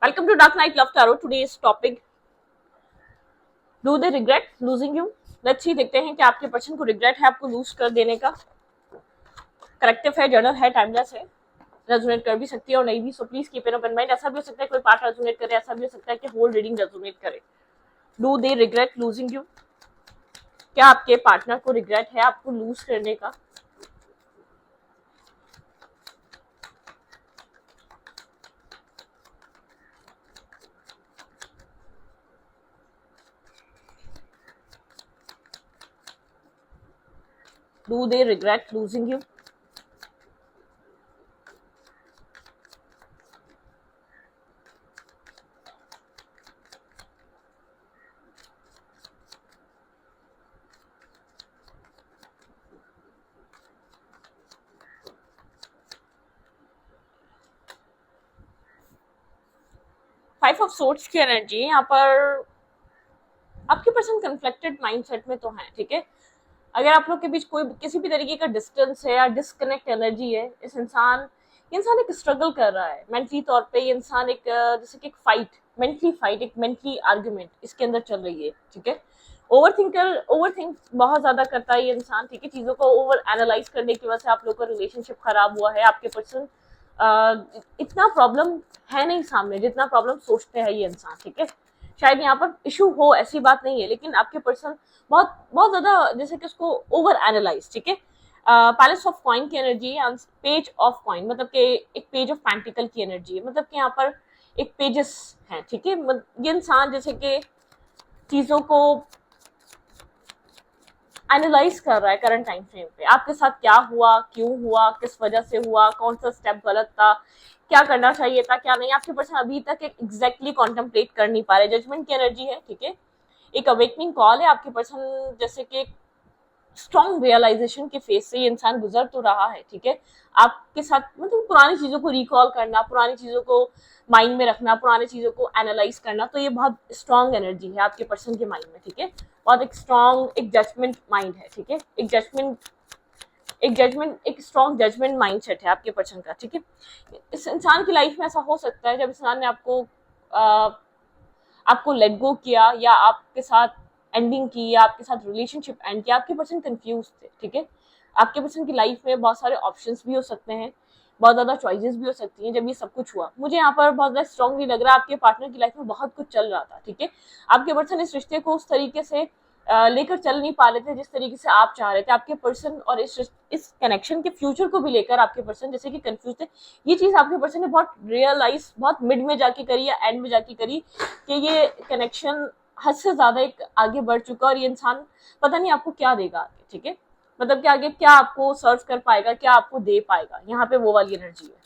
Welcome to Dark Knight Love Tarot. Today's topic: Do they regret losing you? Let's see, देखते हैं कि आपके person को regret है आपको लूज कर देने का. करेक्टिव है, जर्नल है, टाइमलेस है, रेजोनेट कर भी सकती है और नहीं भी. So please keep an open mind. ऐसा भी हो सकता है कोई पार्ट रेजोनेट करे, ऐसा भी हो सकता है कि होल रीडिंग रेजोनेट करे. Do they regret losing you? क्या आपके पार्टनर को रिग्रेट है आपको लूज करने का? Do they regret losing you? Five of swords की एनर्जी यहाँ पर आपके पर्सन कंफ्लिक्टेड माइंडसेट में तो है. ठीक है, अगर आप लोग के बीच कोई किसी भी तरीके का डिस्टेंस है या डिस्कनेक्ट एनर्जी है, इस इंसान एक स्ट्रगल कर रहा है मेंटली तौर पे. ये इंसान एक जैसे कि एक मेंटली आर्ग्यूमेंट इसके अंदर चल रही है. ठीक है, ओवरथिंक बहुत ज्यादा करता है ये इंसान. ठीक है, चीजों को ओवर एनालाइज करने की वजह से आप लोग का रिलेशनशिप खराब हुआ है. आपके पर्सन इतना प्रॉब्लम है नहीं सामने जितना प्रॉब्लम सोचते हैं ये इंसान. ठीक है, शायद यहाँ पर इशू हो, ऐसी बात नहीं है, लेकिन आपके पर्सन बहुत बहुत ज्यादा जैसे कि उसको ओवर एनालाइज. ठीक है, पैलेस ऑफ कॉइन की एनर्जी है, पेज ऑफ कॉइन मतलब कि एक पेज ऑफ पेंटिकल की एनर्जी है, मतलब कि यहाँ पर एक पेजेस है. ठीक है, ये इंसान जैसे कि चीजों को एनालाइज कर रहा है करंट टाइम फ्रेम पे. आपके साथ क्या हुआ, क्यों हुआ, किस वजह से हुआ, कौन सा स्टेप गलत था, क्या करना चाहिए था, क्या नहीं. आपके पर्सन अभी तक एग्जैक्टली कॉन्टेम्पलेट कर नहीं पा रहे. जजमेंट की एनर्जी है. ठीक है, एक अवेकनिंग कॉल है. आपके पर्सन जैसे कि स्ट्रॉन्ग रियलाइजेशन के फेज से ये इंसान गुजर तो रहा है. ठीक है, आपके साथ मतलब पुरानी चीजों को रिकॉल करना, पुरानी चीजों को माइंड में रखना, पुरानी चीजों को एनालाइज करना, तो ये बहुत स्ट्रॉन्ग एनर्जी है आपके पर्सन के माइंड में. ठीक है, बहुत एक स्ट्रॉन्ग एक जजमेंट माइंड है. ठीक है, एक स्ट्रॉन्ग जजमेंट माइंडसेट है आपके पर्सन का. ठीक है, इस इंसान की लाइफ में ऐसा हो सकता है जब इंसान ने आपको लेट गो किया या आपके साथ एंडिंग की या आपके साथ रिलेशनशिप एंड किया, आपके पर्सन कंफ्यूज थे. ठीक है, आपके पर्सन की लाइफ में बहुत सारे ऑप्शंस भी हो सकते हैं, बहुत ज्यादा चॉइसेस भी हो सकती हैं. जब ये सब कुछ हुआ, मुझे यहाँ पर बहुत ज्यादा स्ट्रांगली लग रहा है आपके पार्टनर की लाइफ में बहुत कुछ चल रहा था. ठीक है, आपके पर्सन इस रिश्ते को उस तरीके से लेकर चल नहीं पा रहे थे जिस तरीके से आप चाह रहे थे. आपके पर्सन और इस कनेक्शन के फ्यूचर को भी लेकर आपके पर्सन जैसे कि कंफ्यूज थे. ये चीज आपके पर्सन ने बहुत रियलाइज बहुत मिड में जाके करी या एंड में जाके करी कि ये कनेक्शन हद से ज्यादा एक आगे बढ़ चुका और ये इंसान पता नहीं आपको क्या देगा आगे. ठीक है, मतलब कि आगे क्या आपको सर्व कर पाएगा, क्या आपको दे पाएगा, यहाँ पे वो वाली एनर्जी है.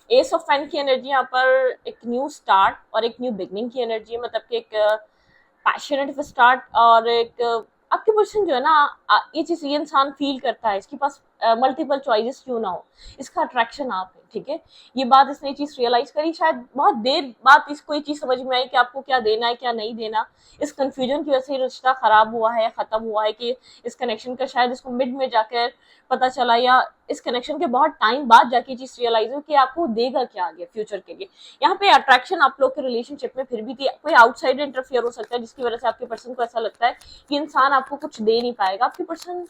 एस ऑफ फैन की एनर्जी यहाँ पर एक न्यू स्टार्ट और एक न्यू बिगनिंग की एनर्जी है, मतलब कि एक पैशनेट स्टार्ट और एक आपके पर्सन जो है ना ये चीज ये इंसान फील करता है. इसके पास मल्टीपल चॉइसेस क्यों ना हो, इसका अट्रैक्शन आप है. ठीक है, ये बात इसने चीज रियलाइज करी, शायद बहुत देर बाद इसको ये चीज समझ में आई कि आपको क्या देना है क्या नहीं देना. इस कंफ्यूजन की वजह से रिश्ता खराब हुआ है, खत्म हुआ है कि इस कनेक्शन का शायद इसको मिड में जाकर पता चला या इस कनेक्शन के बहुत टाइम बाद जाके चीज रियलाइज हो कि आपको देगा क्या आगे फ्यूचर के लिए. यहाँ पे अट्रैक्शन आप लोग के रिलेशनशिप में फिर भी थी, कोई आउटसाइड इंटरफियर हो सकता है जिसकी वजह से आपके पर्सन को ऐसा लगता है कि इंसान आपको कुछ दे नहीं पाएगा. आपके पर्सन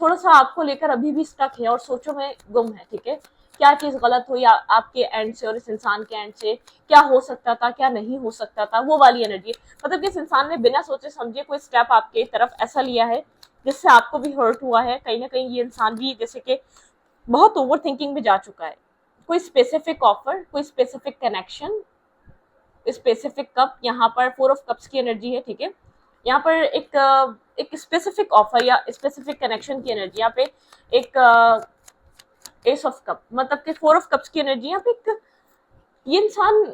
थोड़ा सा आपको लेकर अभी भी स्टक है और सोचो में गुम है. ठीक है, क्या चीज गलत हुई आपके एंड से और इस इंसान के एंड से, क्या हो सकता था क्या नहीं हो सकता था, वो वाली एनर्जी. मतलब कि इस इंसान ने बिना सोचे समझे कोई स्टेप आपके तरफ ऐसा लिया है जिससे आपको भी हर्ट हुआ है. कहीं ना कहीं ये इंसान भी जैसे कि बहुत ओवर थिंकिंग में जा चुका है. कोई स्पेसिफिक ऑफर, कोई स्पेसिफिक कनेक्शन, स्पेसिफिक कप, यहाँ पर फोर ऑफ कप्स की एनर्जी है. ठीक है, यहाँ पर एक स्पेसिफिक ऑफर या स्पेसिफिक कनेक्शन की एनर्जी. यहाँ पे एक एस ऑफ कप मतलब कि फोर ऑफ कप्स की एनर्जी. यहाँ पे एक ये इंसान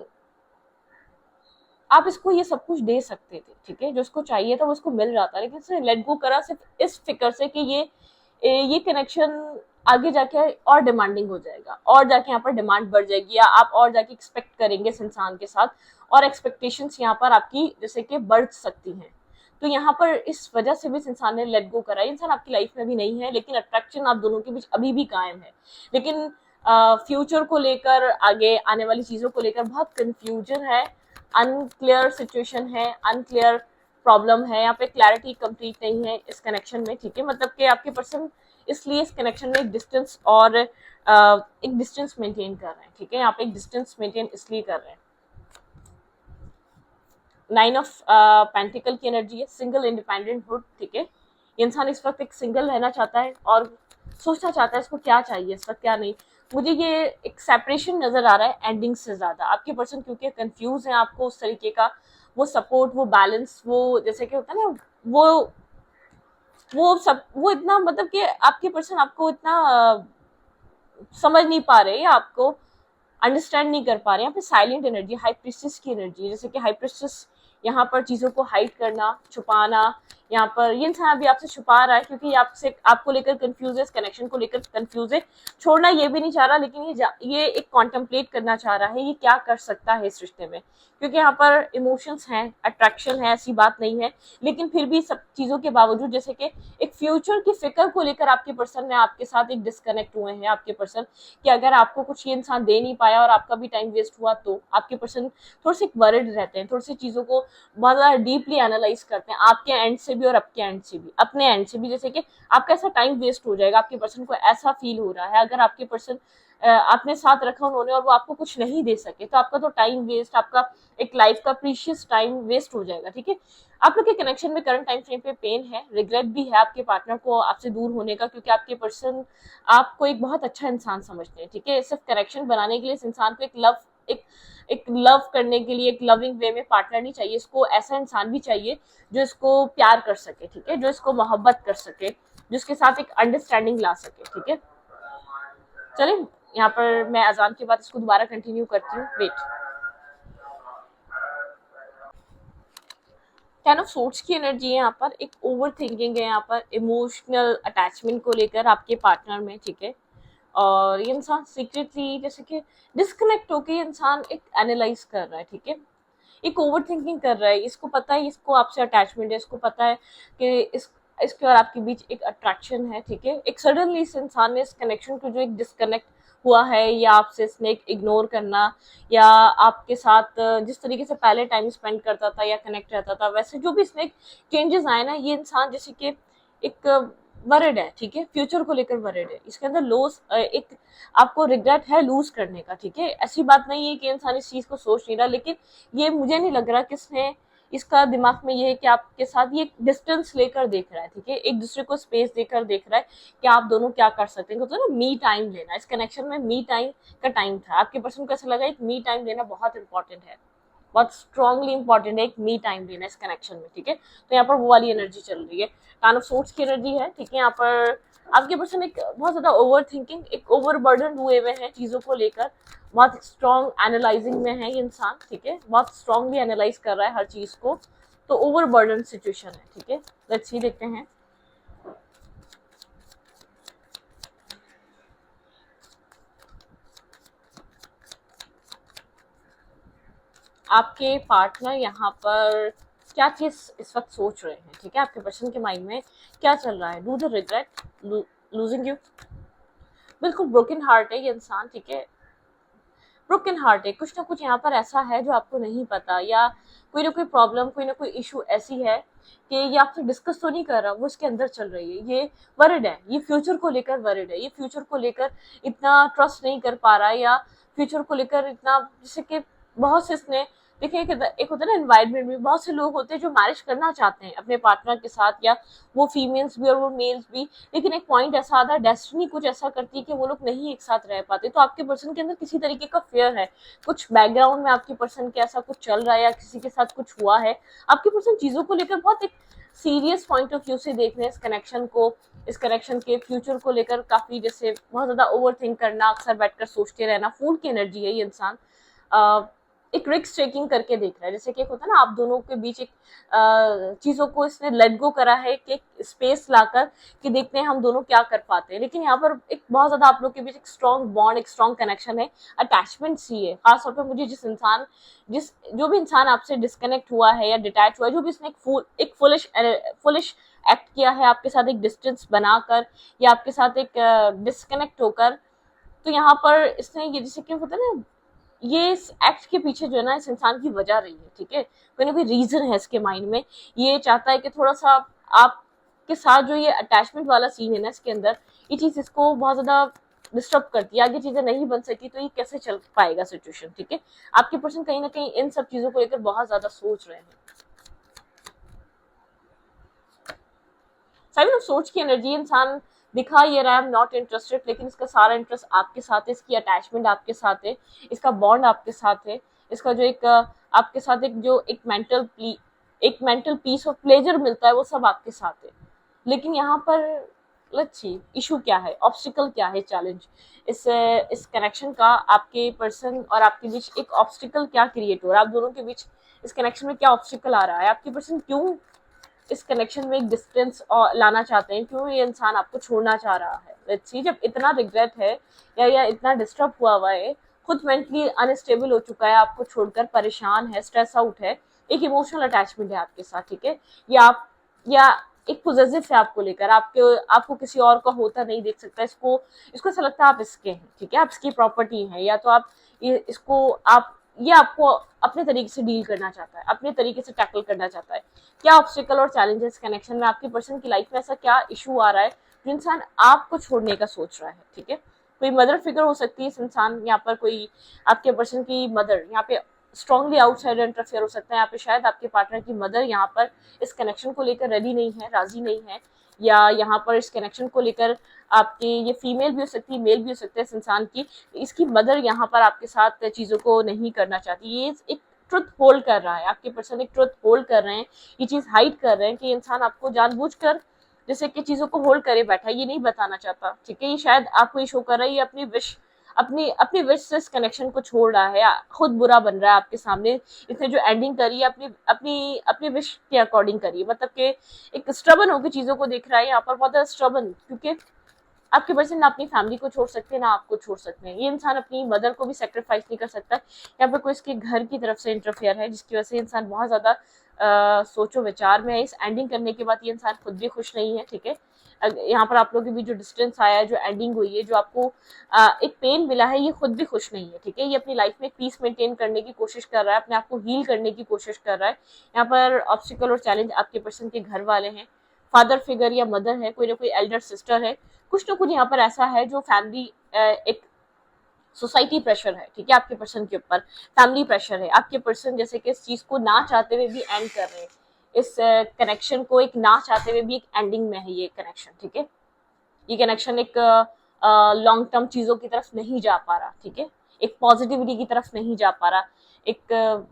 आप इसको ये सब कुछ दे सकते थे. ठीक है, जो उसको चाहिए था वो उसको मिल रहा था, लेकिन उसने लेट गो करा सिर्फ इस फिक्र से कि ये कनेक्शन आगे जाके और डिमांडिंग हो जाएगा, और जाके यहाँ पर डिमांड बढ़ जाएगी, या आप और जाके एक्सपेक्ट करेंगे इस इंसान के साथ, और एक्सपेक्टेशंस यहाँ पर आपकी जैसे कि बढ़ सकती हैं। तो यहाँ पर इस वजह से भी इस इंसान ने लेट गो करा। इंसान आपकी लाइफ में भी नहीं है, लेकिन अट्रैक्शन आप दोनों के बीच अभी भी कायम है। लेकिन फ्यूचर को लेकर, आगे आने वाली चीज़ों को लेकर बहुत कंफ्यूजन है, अनक्लियर सिचुएशन है, अनक्लियर प्रॉब्लम है, यहाँ पे क्लैरिटी कंप्लीट नहीं है इस कनेक्शन में, ठीक है। मतलब कि आपके पर्सन इसलिए इस कनेक्शन में एक डिस्टेंस और एक डिस्टेंस मेंटेन कर रहे हैं, ठीक है। यहाँ पे एक डिस्टेंस मेंटेन इसलिए कर रहे हैं। 9 ऑफ पेंटिकल की एनर्जी है, सिंगल इंडिपेंडेंट हुड, ठीक है। इंसान इस वक्त एक सिंगल रहना चाहता है और सोचना चाहता है इसको क्या चाहिए इस वक्त क्या नहीं। मुझे ये एक सेपरेशन नजर आ रहा है एंडिंग से ज्यादा। आपके पर्सन क्योंकि कंफ्यूज है, आपको उस तरीके का वो सपोर्ट, वो बैलेंस, वो जैसे कि होता है ना, वो सब, वो इतना मतलब कि आपके पर्सन आपको इतना समझ नहीं पा रहे, या आपको अंडरस्टैंड नहीं कर पा रहे। यहाँ पे साइलेंट एनर्जी, हाई प्रिस्टेस की एनर्जी, जैसे कि हाई प्रिस्टेस यहाँ पर चीजों को हाइड करना, छुपाना। यहाँ पर ये इंसान अभी आपसे छुपा रहा है क्योंकि आपसे, आपको लेकर कंफ्यूज है, इस कनेक्शन को लेकर कंफ्यूज है, छोड़ना ये भी नहीं चाह रहा, लेकिन ये एक कॉन्टेम्पलेट करना चाह रहा है ये क्या कर सकता है इस रिश्ते में, क्योंकि यहाँ पर इमोशंस हैं, अट्रैक्शन है, ऐसी बात नहीं है। लेकिन फिर भी सब चीजों के बावजूद, जैसे कि एक फ्यूचर की फिक्र को लेकर आपके पर्सन ने आपके साथ एक डिस्कनेक्ट हुए हैं। आपके पर्सन कि अगर आपको कुछ ये इंसान दे नहीं पाया और आपका भी टाइम वेस्ट हुआ, तो आपके पर्सन थोड़े से वरिड रहते हैं, थोड़ी सी चीजों को बहुत ज्यादा डीपली एनालाइज करते हैं, आपके एंड से भी और आपके एंड से भी, अपने एंड से भी। जैसे कि आपका ऐसा टाइम वेस्ट हो जाएगा, आपके पर्सन को ऐसा फील हो रहा है, अगर आपके पर्सन आपने साथ रखा उन्होंने और वो आपको कुछ नहीं दे सके, तो आपका तो टाइम वेस्ट, आपका एक लाइफ का प्रीशियस टाइम वेस्ट हो जाएगा, ठीक है। आप लोग के कनेक्शन में करंट टाइम फ्रेम पे पेन है, रिग्रेट भी है आपके पार्टनर को आपसे दूर होने का, क्योंकि आपके पर्सन आपको एक बहुत अच्छा इंसान समझते हैं, ठीक है। सिर्फ कनेक्शन बनाने के लिए इस इंसान को एक लव करने के लिए, एक लविंग वे में पार्टनर नहीं चाहिए, इसको ऐसा इंसान भी चाहिए जो इसको प्यार कर सके, ठीक है, जो इसको मोहब्बत कर सके, जिसके साथ एक अंडरस्टैंडिंग ला सके, ठीक है। चलिए, यहाँ पर मैं अजान के बाद इसको दोबारा कंटिन्यू करती हूँ। वेट। 10 ऑफ सोर्ड्स की एनर्जी है, यहाँ पर एक ओवर थिंकिंग है, यहाँ पर इमोशनल अटैचमेंट को लेकर आपके पार्टनर में, ठीक है। और ये इंसान सीक्रेटली जैसे कि डिस्कनेक्ट होकर इंसान एक एनालाइज कर रहा है, ठीक है, एक ओवर थिंकिंग कर रहा है। इसको पता है इसको आपसे अटैचमेंट है, इसको पता है कि इसके और आपके बीच एक अट्रैक्शन है, ठीक है। एक सडनली इस इंसान ने इस कनेक्शन को जो एक डिस्कनेक्ट हुआ है, या आपसे इसने एक इग्नोर करना, या आपके साथ जिस तरीके से पहले टाइम स्पेंड करता था या कनेक्ट रहता था, वैसे जो भी इसमें चेंजेस आए ना, ये इंसान जैसे कि एक वरिड है, ठीक है, फ्यूचर को लेकर वरिड है। इसके अंदर लॉस, एक आपको रिग्रेट है लूज करने का, ठीक है। ऐसी बात नहीं है कि इंसान इस चीज को सोच नहीं रहा, लेकिन ये मुझे नहीं लग रहा कि इसने, इसका दिमाग में ये है कि आपके साथ ये डिस्टेंस लेकर देख रहा है, ठीक है, एक दूसरे को स्पेस देकर देख रहा है कि आप दोनों क्या कर सकते हैं। तो ना मी टाइम लेना, इस कनेक्शन में मी टाइम का टाइम था। आपके पर्सन को ऐसा लगा एक मी टाइम लेना बहुत इंपॉर्टेंट है, बहुत स्ट्रांगली इंपॉर्टेंट है एक मी टाइम लेना इस कनेक्शन में, ठीक है। तो यहाँ पर वो वाली एनर्जी चल रही है, काइंड ऑफ सोर्स की एनर्जी है, ठीक है। यहाँ पर आपके पर्सन एक बहुत ज्यादा ओवर थिंकिंग, एक ओवर बर्डन हुए हुए हैं चीजों को लेकर, बहुत स्ट्रॉन्ग एनालाइजिंग में है ये इंसान, ठीक है, बहुत स्ट्रांगली एनालाइज कर रहा है हर चीज को। तो ओवर बर्डन सिचुएशन है, ठीक है। लेट्स सी, देखते हैं। आपके पार्टनर यहाँ पर क्या चीज इस वक्त सोच रहे हैं, ठीक है, आपके पर्सन के माइंड में क्या चल रहा है। Do the regret losing you, बिल्कुल ब्रोकन हार्ट है ये इंसान, ठीक है, ब्रोकन हार्ट है। कुछ ना कुछ यहाँ पर ऐसा है जो आपको नहीं पता, या कोई ना कोई प्रॉब्लम, कोई ना कोई इशू ऐसी है कि ये आपसे डिस्कस तो नहीं कर रहा, वो इसके अंदर चल रही है। ये वरिड है, ये फ्यूचर को लेकर वरिड है, ये फ्यूचर को लेकर इतना ट्रस्ट नहीं कर पा रहा है, या फ्यूचर को लेकर इतना, जैसे कि बहुत से इसने देखिए, एक होता है ना एनवायरमेंट में, बहुत से लोग होते हैं जो मैरिज करना चाहते हैं अपने पार्टनर के साथ, या वो फीमेल्स भी और वो मेल्स भी, लेकिन एक पॉइंट ऐसा आता है, डेस्टिनी कुछ ऐसा करती है कि वो लोग नहीं एक साथ रह पाते। तो आपके पर्सन के अंदर किसी तरीके का फेयर है, कुछ बैकग्राउंड में आपके पर्सन के ऐसा कुछ चल रहा है, या किसी के साथ कुछ हुआ है। आपके पर्सन चीजों को लेकर बहुत एक सीरियस पॉइंट ऑफ व्यू से देख रहे हैं इस कनेक्शन को, इस कनेक्शन के फ्यूचर को लेकर काफी, जैसे बहुत ज्यादा ओवर थिंक करना, अक्सर बैठकर सोचते रहना, फूल की एनर्जी है ये इंसान। एक रिस्क टेकिंग करके देख रहा है, जैसे कि एक होता है ना आप दोनों के बीच एक चीजों को इसने लेट गो करा है कि एक स्पेस लाकर कि देखते हैं हम दोनों क्या कर पाते हैं। लेकिन यहाँ पर एक बहुत ज्यादा आप लोग के बीच एक स्ट्रॉन्ग बॉन्ड, एक स्ट्रॉन्ग कनेक्शन है, अटैचमेंट सी है। खासतौर पर मुझे जो भी इंसान आपसे डिस्कनेक्ट हुआ है या डिटैच हुआ है, जो भी इसने एक फुलिश एक्ट किया है आपके साथ एक डिस्टेंस बनाकर या आपके साथ एक डिस्कनेक्ट होकर, तो यहाँ पर इसने ये जैसे कि होता है ना, ये इस एक्ट के पीछे जो है ना इस इंसान की वजह रही है, ठीक है, कोई ना कोई रीजन है इसके माइंड में। ये चाहता है कि थोड़ा सा आपके साथ जो ये अटैचमेंट वाला सीन है ना इसके अंदर, ये चीज इसको बहुत ज्यादा डिस्टर्ब करती है। आगे चीजें नहीं बन सकी तो ये कैसे चल पाएगा सिचुएशन, ठीक है। आपके पर्सन कहीं ना कहीं इन सब चीजों को लेकर बहुत ज्यादा सोच रहे हैं। साइड ऑफ सोच की एनर्जी, इंसान दिखा ये रहा है आई एम नॉट इंटरेस्टेड, लेकिन इसका सारा इंटरेस्ट आपके साथ है, इसकी अटैचमेंट आपके साथ है, इसका बॉन्ड आपके साथ है, इसका जो एक आपके साथ एक मेंटल पीस और प्लेजर मिलता है वो सब आपके साथ है। लेकिन यहाँ पर लेट्स सी इशू क्या है, ऑब्स्टिकल क्या है, चैलेंज इस कनेक्शन का आपके पर्सन और आपके बीच एक ऑब्स्टिकल क्या क्रिएट हो रहा है, आप दोनों के बीच इस कनेक्शन में क्या ऑब्स्टिकल आ रहा है, आपके पर्सन क्यों इस कनेक्शन में एक डिस्टेंस लाना चाहते हैं, क्यों ये इंसान आपको छोड़ना चाह रहा है। लेट्स सी, जब इतना रिग्रेट है या इतना डिस्टर्ब हुआ है, खुद मेंटली अनस्टेबल हो चुका है, आपको छोड़कर परेशान है, स्ट्रेस आउट है, एक इमोशनल अटैचमेंट है आपके साथ, ठीक है, या एक पोजेसिव है आपको लेकर, आपको किसी और का होता नहीं देख सकता, इसको ऐसा लगता है आप इसके हैं, ठीक है, आप इसकी प्रॉपर्टी हैं, या तो आप ये आपको अपने तरीके से डील करना चाहता है, अपने तरीके से टैकल करना चाहता है। क्या ऑब्स्टिकल और चैलेंजेस कनेक्शन में आपके पर्सन की लाइफ में ऐसा क्या इशू आ रहा है जो इंसान आपको छोड़ने का सोच रहा है, ठीक है। कोई मदर फिगर हो सकती है इस इंसान, यहाँ पर कोई आपके पर्सन की मदर, यहाँ पे स्ट्रांगली आउटसाइडर इंटरफेयर हो सकता है, यहाँ पे शायद आपके पार्टनर की मदर यहाँ पर इस कनेक्शन को लेकर रेडी नहीं है, राजी नहीं है, या यहाँ पर इस कनेक्शन को लेकर आपके, ये फीमेल भी हो सकती है, मेल भी हो सकता है इस इंसान की, इसकी मदर यहाँ पर आपके साथ चीजों को नहीं करना चाहती, ये एक ट्रुथ होल्ड कर रहा है, आपके पर्सन एक ट्रुथ होल्ड कर रहे हैं, ये चीज हाइड कर रहे हैं कि इंसान आपको जानबूझकर जैसे कि चीजों को होल्ड करे बैठा है, ये नहीं बताना चाहता, ठीक है, ये शायद आपको ये शो कर रहा है, ये अपनी विश से इस कनेक्शन को छोड़ रहा है, खुद बुरा बन रहा है आपके सामने, इसने जो एंडिंग करी है अपनी विश के अकॉर्डिंग करी, मतलब कि एक स्ट्रबन होकर चीजों को देख रहा है यहाँ पर, बहुत स्ट्रबन, क्योंकि आपके पर्सन ना अपनी फैमिली को छोड़ सकते हैं ना आपको छोड़ सकते हैं, ये इंसान अपनी मदर को भी सेक्रीफाइस नहीं कर सकता, यहाँ पर कोई इसके घर की तरफ से इंटरफेयर है जिसकी वजह से इंसान बहुत ज्यादा सोचो विचार में है। इस एंडिंग करने के बाद ये इंसान खुद भी खुश नहीं है, ठीक है, यहाँ पर आप लोगों के बीच जो डिस्टेंस आया है, जो एंडिंग हुई है, जो आपको एक पेन मिला है, ये खुद भी खुश नहीं है, ठीक है, ये अपनी लाइफ में पीस मेंटेन करने की कोशिश कर रहा है, अपने आप को हील करने की कोशिश कर रहा है। यहाँ पर ऑब्स्टिकल और चैलेंज आपके पर्सन के घर वाले हैं, फादर फिगर या मदर है, कोई ना कोई एल्डर सिस्टर है, कुछ ना कुछ यहाँ पर ऐसा है जो फैमिली एक सोसाइटी प्रेशर है, ठीक है, आपके पर्सन के ऊपर फैमिली प्रेशर है, आपके पर्सन जैसे कि इस चीज को ना चाहते हुए भी एंड कर रहे हैं, इस कनेक्शन को एक ना चाहते हुए भी एक एंडिंग में है ये कनेक्शन, ठीक है, ये कनेक्शन एक लॉन्ग टर्म चीजों की तरफ नहीं जा पा रहा, ठीक है, एक पॉजिटिविटी की तरफ नहीं जा पा रहा, एक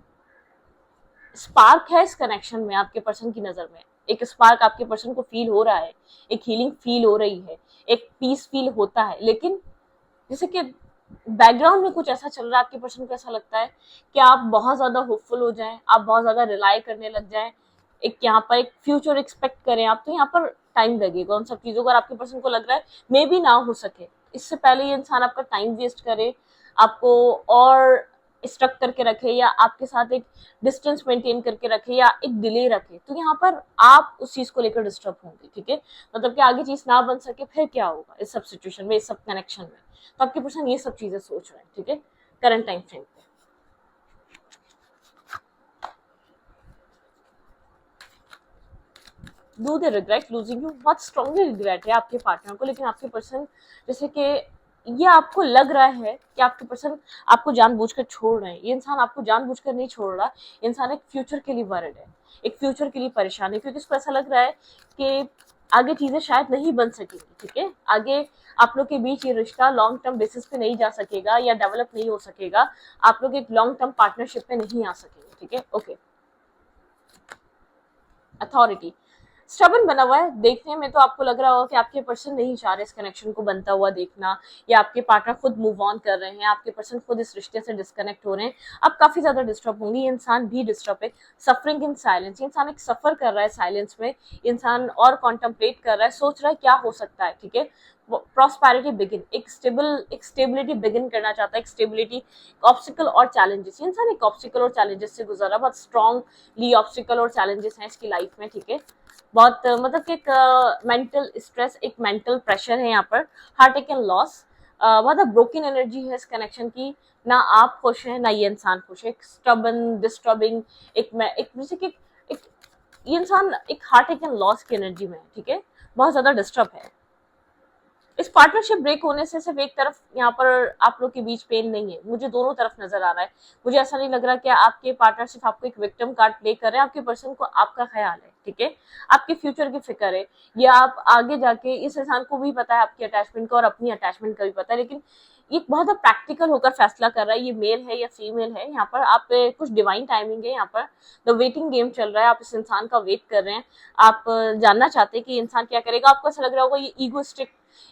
स्पार्क है इस कनेक्शन में आपके पर्सन की नजर में, एक स्पार्क आपके पर्सन को फील हो रहा है, एक हीलिंग फील हो रही है, एक पीस फील होता है, लेकिन जैसे कि बैकग्राउंड में कुछ ऐसा चल रहा है, आपके पर्सन को ऐसा लगता है कि आप बहुत ज्यादा होपफुल हो जाएं, आप बहुत ज्यादा रिलाई करने लग जाएं, एक यहाँ पर एक फ्यूचर एक्सपेक्ट करें आप, तो यहाँ पर टाइम लगेगा उन सब चीजों को, और आपके पर्सन को लग रहा है मे बी ना हो सके, इससे पहले ये इंसान आपका टाइम वेस्ट करे, आपको और स्ट्रक करके रखे, या आपके साथ एक डिस्टेंस मेंटेन करके रखे, या एक डिले रखे, तो यहाँ पर आप उस चीज को लेकर डिस्टर्ब होंगे, ठीक है, मतलब कि आगे चीज ना बन सके फिर क्या होगा इस सब सिचुएशन में, इस सब कनेक्शन में, तो आपके पर्सन ये सब चीजें सोच रहे हैं, ठीक है, करंट टाइम फ्रेम पे। Do they regret losing you, बहुत स्ट्रांगली रिग्रेट है आपके पार्टनर को, लेकिन आपके पर्सन जैसे कि ये आपको लग रहा है कि आपके पर्सन आपको जानबूझकर छोड़ रहे हैं, ये इंसान आपको जानबूझकर नहीं छोड़ रहा, इंसान एक फ्यूचर के लिए वरिड है, एक फ्यूचर के लिए परेशान है, क्योंकि इसको ऐसा लग रहा है कि आगे चीजें शायद नहीं बन सकेंगी, ठीक है, आगे आप लोग के बीच ये रिश्ता लॉन्ग टर्म बेसिस पे नहीं जा सकेगा या डेवलप नहीं हो सकेगा, आप लोग एक लॉन्ग टर्म पार्टनरशिप पे नहीं आ सकेंगे, ठीक है, ओके। अथॉरिटी, स्टबन बना हुआ है। देखने में तो आपको लग रहा होगा कि आपके पर्सन नहीं चाह रहे इस कनेक्शन को बनता हुआ देखना, या आपके पार्टनर खुद मूव ऑन कर रहे हैं, आपके पर्सन खुद इस रिश्ते से डिस्कनेक्ट हो रहे हैं, आप काफी ज्यादा डिस्टर्ब होंगे। ये इंसान भी डिस्टर्ब है, सफरिंग इन साइलेंस, इंसान एक सफर कर रहा है साइलेंस में, इंसान और कॉन्टम्पलेट कर रहा है, सोच रहा है क्या हो सकता है, ठीक है। प्रॉस्पेरिटी बिगिन, एक स्टेबिलिटी बिगिन करना चाहता है, एक स्टेबिलिटी, ऑब्स्टिकल और चैलेंजेस, इंसान एक ऑब्स्टिकल और चैलेंजेस से गुजर रहा है, बहुत स्ट्रॉन्गली ऑब्स्टिकल और चैलेंजेस हैं इसकी लाइफ में, ठीक है। बहुत मतलब कि एक मेंटल स्ट्रेस, एक मेंटल प्रेशर है यहाँ पर, हार्ट अटैक एंड लॉस, बहुत ब्रोकन एनर्जी है इस कनेक्शन की, ना आप खुश हैं ना ये इंसान खुश है, एक स्टबन डिस्टर्बिंग, एक जैसे कि एक ये इंसान एक हार्ट अटैक एंड लॉस की एनर्जी में है, ठीक है, बहुत ज्यादा डिस्टर्ब है। इस पार्टनरशिप ब्रेक होने से सिर्फ एक तरफ यहाँ पर आप लोग के बीच पेन नहीं है, मुझे दोनों तरफ नजर आ रहा है। मुझे ऐसा नहीं लग रहा कि आपके पार्टनर सिर्फ आपको एक विक्टिम कार्ड प्ले कर रहे हैं, आपके पर्सन को आपका ख्याल है, ठीक है, आपके फ्यूचर की फिक्र है, या आप आगे जाके इस इंसान को भी पता है आपकी अटैचमेंट का और अपनी अटैचमेंट का भी पता है, लेकिन ये बहुत प्रैक्टिकल होकर फैसला कर रहा है, ये मेल है या फीमेल है, यहाँ पर आप कुछ डिवाइन टाइमिंग है, यहाँ पर द वेटिंग गेम चल रहा है, आप इस इंसान का वेट कर रहे हैं, आप जानना चाहते हैं कि इंसान क्या करेगा। आपको ऐसा लग रहा होगा ये ईगोस्टिक,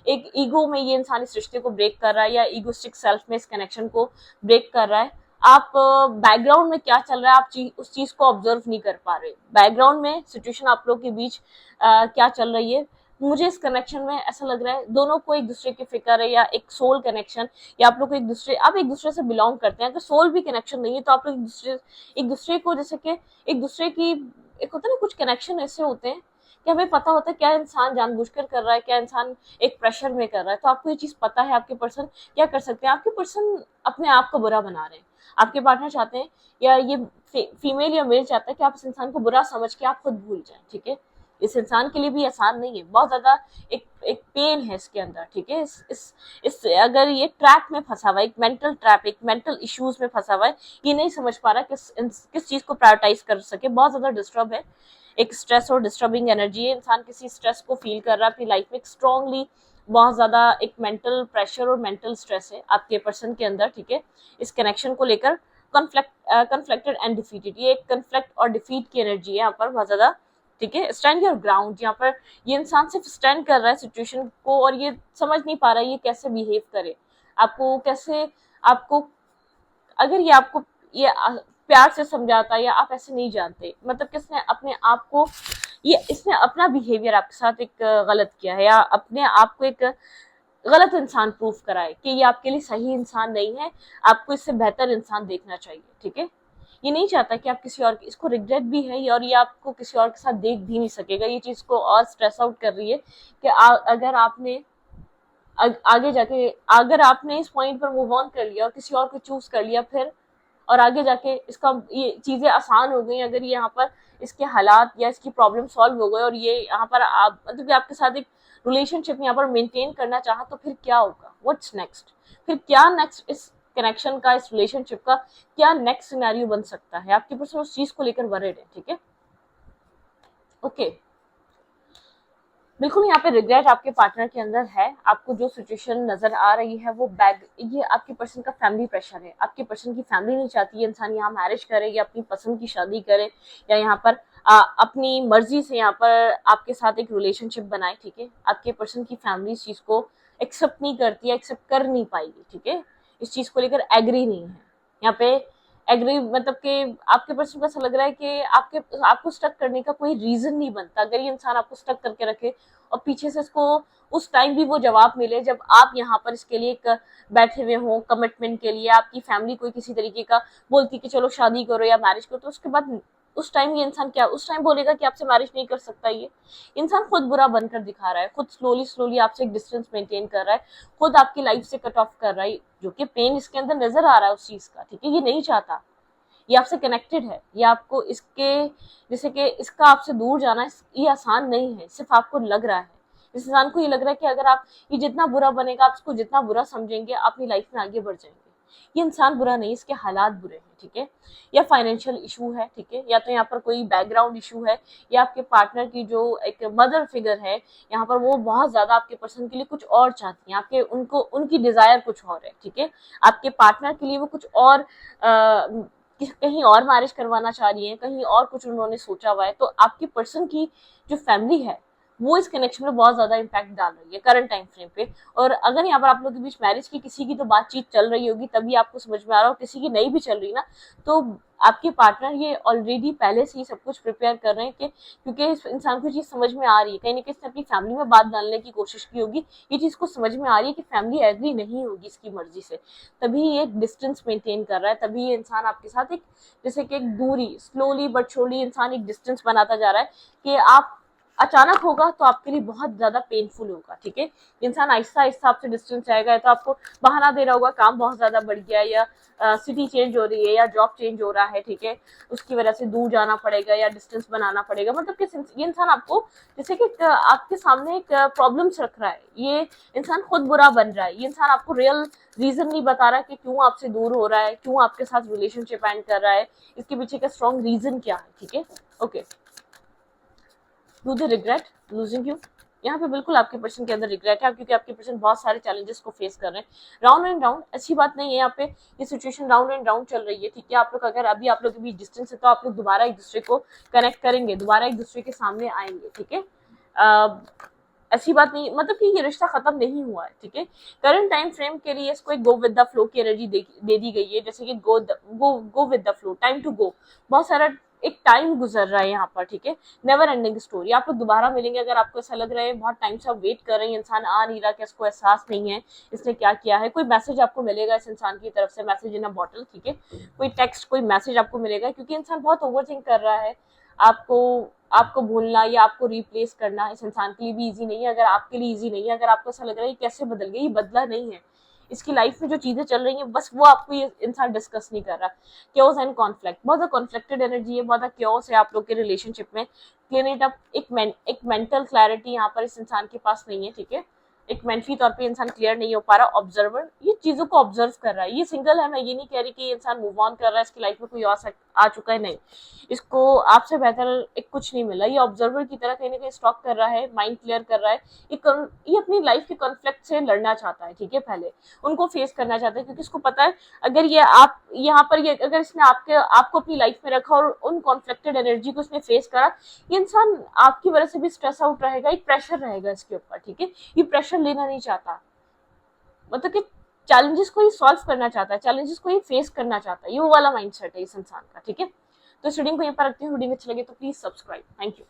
एक ईगो में ये इंसान इस रिश्ते को ब्रेक कर रहा है, या ईगोस्टिक सेल्फ में इस कनेक्शन को ब्रेक कर रहा है। आप बैकग्राउंड में क्या चल रहा है आप उस चीज को ऑब्जर्व नहीं कर पा रहे, बैकग्राउंड में सिचुएशन आप लोग के बीच क्या चल रही है। मुझे इस कनेक्शन में ऐसा लग रहा है दोनों को एक दूसरे की फिक्र है, या एक सोल कनेक्शन, या आप लोग आप एक दूसरे से बिलोंग करते हैं। अगर सोल भी कनेक्शन नहीं है तो आप लोग एक दूसरे को जैसे कि एक दूसरे की, एक होता है ना कुछ कनेक्शन ऐसे होते हैं कि हमें पता होता है क्या इंसान जानबूझकर कर रहा है, क्या इंसान एक प्रेशर में कर रहा है, तो आपको ये चीज पता है। आपके पर्सन क्या कर सकते हैं, आपके पर्सन अपने आप को बुरा बना रहे हैं, आपके पार्टनर चाहते हैं, या ये फीमेल या मेल चाहता है कि आप इस इंसान को बुरा समझ के आप खुद भूल जाएं, ठीक है। इस इंसान के लिए भी आसान नहीं है, बहुत ज्यादा एक पेन है इसके अंदर, ठीक है। इस अगर ये ट्रैप में फंसा हुआ है, एक मेंटल ट्रैप, एक मेंटल इश्यूज में फंसा हुआ है, ये नहीं समझ पा रहा किस चीज को प्रायोरिटाइज कर सके, बहुत ज्यादा डिस्टर्ब है, एक स्ट्रेस और डिस्टर्बिंग एनर्जी है, इंसान किसी स्ट्रेस को फील कर रहा है अपनी लाइफ में स्ट्रांगली, बहुत ज्यादा एक मेंटल प्रेशर और मेंटल स्ट्रेस है आपके पर्सन के अंदर, ठीक है। इस कनेक्शन को लेकर कन्फ्लिक्टेड एंड डिफीटेड, ये एक कन्फ्लिक्ट और डिफीट की एनर्जी है यहाँ पर बहुत ज्यादा, ठीक है। स्टैंड योर ग्राउंड, यहाँ पर ये इंसान सिर्फ स्टैंड कर रहा है सिचुएशन को, और ये समझ नहीं पा रहा है ये कैसे बिहेव करे, आपको कैसे, आपको अगर ये आपको ये प्यार से समझाता, या आप ऐसे नहीं जानते, मतलब किसने अपने आप को, ये इसने अपना बिहेवियर आपके साथ एक गलत किया है, या अपने आप को एक गलत इंसान प्रूफ कराए कि ये आपके लिए सही इंसान नहीं है, आपको इससे बेहतर इंसान देखना चाहिए, ठीक है। ये नहीं चाहता कि आप किसी और, इसको रिग्रेट भी है, और ये आपको किसी और के साथ देख भी नहीं सकेगा, ये चीज को और स्ट्रेस आउट कर रही है कि अगर आपने आगे जाके, अगर आपने इस पॉइंट पर मूव ऑन कर लिया और किसी और को चूज कर लिया फिर, और आगे जाके इसका ये चीजें आसान हो गई, अगर यहाँ पर इसके हालात या इसकी प्रॉब्लम सॉल्व हो गए, और ये यहाँ पर आप मतलब कि आपके साथ एक रिलेशनशिप यहाँ पर मेंटेन करना चाहा, तो फिर क्या होगा, व्हाट्स नेक्स्ट, फिर क्या नेक्स्ट, इस कनेक्शन का, इस रिलेशनशिप का क्या नेक्स्ट सिनेरियो बन सकता है, आपके पर्सन उस चीज को लेकर वरीड है, ठीक है। ओके, बिल्कुल यहाँ पे रिग्रेट आपके पार्टनर के अंदर है, आपको जो सिचुएशन नजर आ रही है वो ये आपके पर्सन का फैमिली प्रेशर है, आपके पर्सन की फैमिली नहीं चाहती है इंसान यहाँ मैरिज करे, या अपनी पसंद की शादी करे, या यहाँ पर अपनी मर्जी से यहाँ पर आपके साथ एक रिलेशनशिप बनाए, ठीक है। आपके पर्सन की फैमिली इस चीज को एक्सेप्ट नहीं करती है, एक्सेप्ट कर नहीं पाएगी, ठीक है, इस चीज को लेकर एग्री नहीं है यहाँ पे। एग्री मतलब कि आपके पर्सन को ऐसा लग रहा है कि आपको स्टक करने का कोई रीजन नहीं बनता, अगर ये इंसान आपको स्टक करके रखे और पीछे से इसको उस टाइम भी वो जवाब मिले जब आप यहाँ पर इसके लिए एक बैठे हुए हों कमिटमेंट के लिए, आपकी फैमिली कोई किसी तरीके का बोलती कि चलो शादी करो या मैरिज करो, तो उसके बाद उस टाइम ये इंसान क्या उस टाइम बोलेगा कि आपसे मैरिज नहीं कर सकता। ये इंसान खुद बुरा बनकर दिखा रहा है, खुद स्लोली स्लोली आपसे एक डिस्टेंस मेंटेन कर रहा है, खुद आपकी लाइफ से कट ऑफ कर रहा है, जो कि पेन इसके अंदर नजर आ रहा है उस चीज का, ठीक है। ये नहीं चाहता, ये आपसे कनेक्टेड है, ये आपको इसके जैसे कि इसका आपसे दूर जाना ये आसान नहीं है, सिर्फ आपको लग रहा है, इस इंसान को ये लग रहा है कि अगर आप ये जितना बुरा बनेगा, आप इसको जितना बुरा समझेंगे, आप अपनी लाइफ में आगे बढ़ जाएंगे। ये इंसान बुरा नहीं, इसके हालात बुरे हैं, ठीक है। या फाइनेंशियल इशू है, ठीक है, या तो यहाँ पर कोई बैकग्राउंड इशू है, या आपके पार्टनर की जो एक मदर फिगर है यहाँ पर, वो बहुत ज्यादा आपके पर्सन के लिए कुछ और चाहती है, आपके उनको उनकी डिजायर कुछ और है, ठीक है। आपके पार्टनर के लिए वो कुछ और कहीं और मैरिज करवाना चाह रही है, कहीं और कुछ उन्होंने सोचा हुआ है, तो आपकी पर्सन की जो फैमिली है वो इस कनेक्शन में बहुत ज्यादा इम्पैक्ट डाल रही है करंट टाइम फ्रेम पे। और अगर यहाँ पर आप लोगों के बीच मैरिज की किसी की तो बातचीत चल रही होगी तभी आपको समझ में आ रहा हो, किसी की नहीं भी चल रही ना, तो आपके पार्टनर ये ऑलरेडी पहले से ही सब कुछ प्रिपेयर कर रहे हैं कि क्योंकि इस इंसान को चीज समझ में आ रही है, कहीं ना कहीं इसने अपनी फैमिली में बात डालने की कोशिश की होगी, ये चीज को समझ में आ रही है कि फैमिली एग्री नहीं होगी इसकी मर्जी से, तभी ये डिस्टेंस मेंटेन कर रहा है, तभी ये इंसान आपके साथ एक जैसे कि एक दूरी स्लोली बट श्योरली इंसान एक डिस्टेंस बनाता जा रहा है कि आप अचानक होगा तो आपके लिए बहुत ज्यादा पेनफुल होगा, ठीक है। इंसान आहिस्ता आहिस्ता आपसे डिस्टेंस जाएगा, तो आपको बहाना दे रहा होगा काम बहुत ज्यादा बढ़ गया है, या सिटी चेंज हो रही है, या जॉब चेंज हो रहा है, ठीक है, उसकी वजह से दूर जाना पड़ेगा या डिस्टेंस बनाना पड़ेगा, मतलब कि ये इंसान आपको जैसे कि आपके सामने एक प्रॉब्लम्स रख रहा है, ये इंसान खुद बुरा बन रहा है, ये इंसान आपको रियल रीजन नहीं बता रहा कि क्यों आपसे दूर हो रहा है, क्यों आपके साथ रिलेशनशिप एंड कर रहा है, इसके पीछे का स्ट्रॉन्ग रीजन क्या है, ठीक है। Okay, do they regret losing you? यहाँ पे बिल्कुल आपके पर्सन के अंदर रिग्रेट है, क्योंकि आपके पर्सन बहुत सारे चैलेंजेस को फेस कर रहे हैं। राउंड एंड राउंड अच्छी बात नहीं है, यहाँ पे ये सिचुएशन राउंड एंड राउंड चल रही है, ठीक है। आप लोग अगर अभी आप लोग के बीच डिस्टेंस है तो आप लोग दोबारा एक दूसरे को कनेक्ट करेंगे, दोबारा एक दूसरे के सामने आएंगे, ठीक है। ऐसी बात नहीं मतलब कि ये रिश्ता खत्म नहीं हुआ है, ठीक है। करंट टाइम फ्रेम के लिए इसको एक गो विद द फ्लो की एनर्जी दे दी गई है, जैसे कि go with the flow, time to go, बहुत सारा एक टाइम गुजर रहा है यहाँ पर, ठीक है। नेवर एंडिंग स्टोरी, आप लोग दोबारा मिलेंगे। अगर आपको ऐसा लग रहा है बहुत टाइम से आप वेट कर रहे हैं, इंसान आ नहीं रहा, कि इसको एहसास नहीं है इसने क्या किया है, कोई मैसेज आपको मिलेगा इस इंसान की तरफ से, मैसेज इन अ बॉटल, ठीक है, कोई टेक्स्ट कोई मैसेज आपको मिलेगा, क्योंकि इंसान बहुत ओवर थिंक कर रहा है। आपको आपको भूलना या आपको रिप्लेस करना इस इंसान के लिए भी इजी नहीं है, अगर आपके लिए इजी नहीं है, अगर आपको ऐसा लग रहा है कैसे बदल गया, ये बदला नहीं है, इसकी लाइफ में जो चीजें चल रही हैं बस वो आपको ये इंसान डिस्कस नहीं कर रहा। क्योस एंड कॉन्फ्लिक्ट, बहुत कॉन्फ्लिक्टेड एनर्जी है, बहुत क्योस है आप लोग के रिलेशनशिप में। क्लीन इट अप, एक मेंटल क्लैरिटी यहाँ पर इस इंसान के पास नहीं है, ठीक है। एक मेंटली तौर पे इंसान क्लियर नहीं हो पा रहा, ऑब्जर्वर ये चीजों को ऑब्जर्व कर रहा है, ये सिंगल है, मैं ये नहीं कह रही कि ये इंसान मूव ऑन कर रहा है, इसकी लाइफ में कोई और आ चुका है, नहीं, इसको आपसे बेहतर एक कुछ नहीं मिला, ये ऑब्जर्वर की तरह कहीं ना कहीं स्टॉक कर रहा है, माइंड क्लियर कर रहा है, ये अपनी लाइफ के कॉन्फ्लिक्ट से लड़ना चाहता है, ठीक है, पहले उनको फेस करना चाहता है, क्योंकि इसको पता है अगर ये आप यहाँ पर ये अगर इसने आपको अपनी लाइफ में रखा और उन कॉन्फ्लिक्टेड एनर्जी को इसने फेस करा, ये इंसान आपकी वजह से भी स्ट्रेस आउट रहेगा, एक प्रेशर रहेगा इसके ऊपर, ठीक है, ये प्रेशर लेना नहीं चाहता, मतलब कि चैलेंजेस को ये सॉल्व करना चाहता है, चैलेंजेस को ये फेस करना चाहता है, ये वो वाला माइंडसेट है इस इंसान का, ठीक है। तो इस रीडिंग को यहाँ पर रखते हैं, रीडिंग अच्छी लगे तो प्लीज सब्सक्राइब, थैंक यू।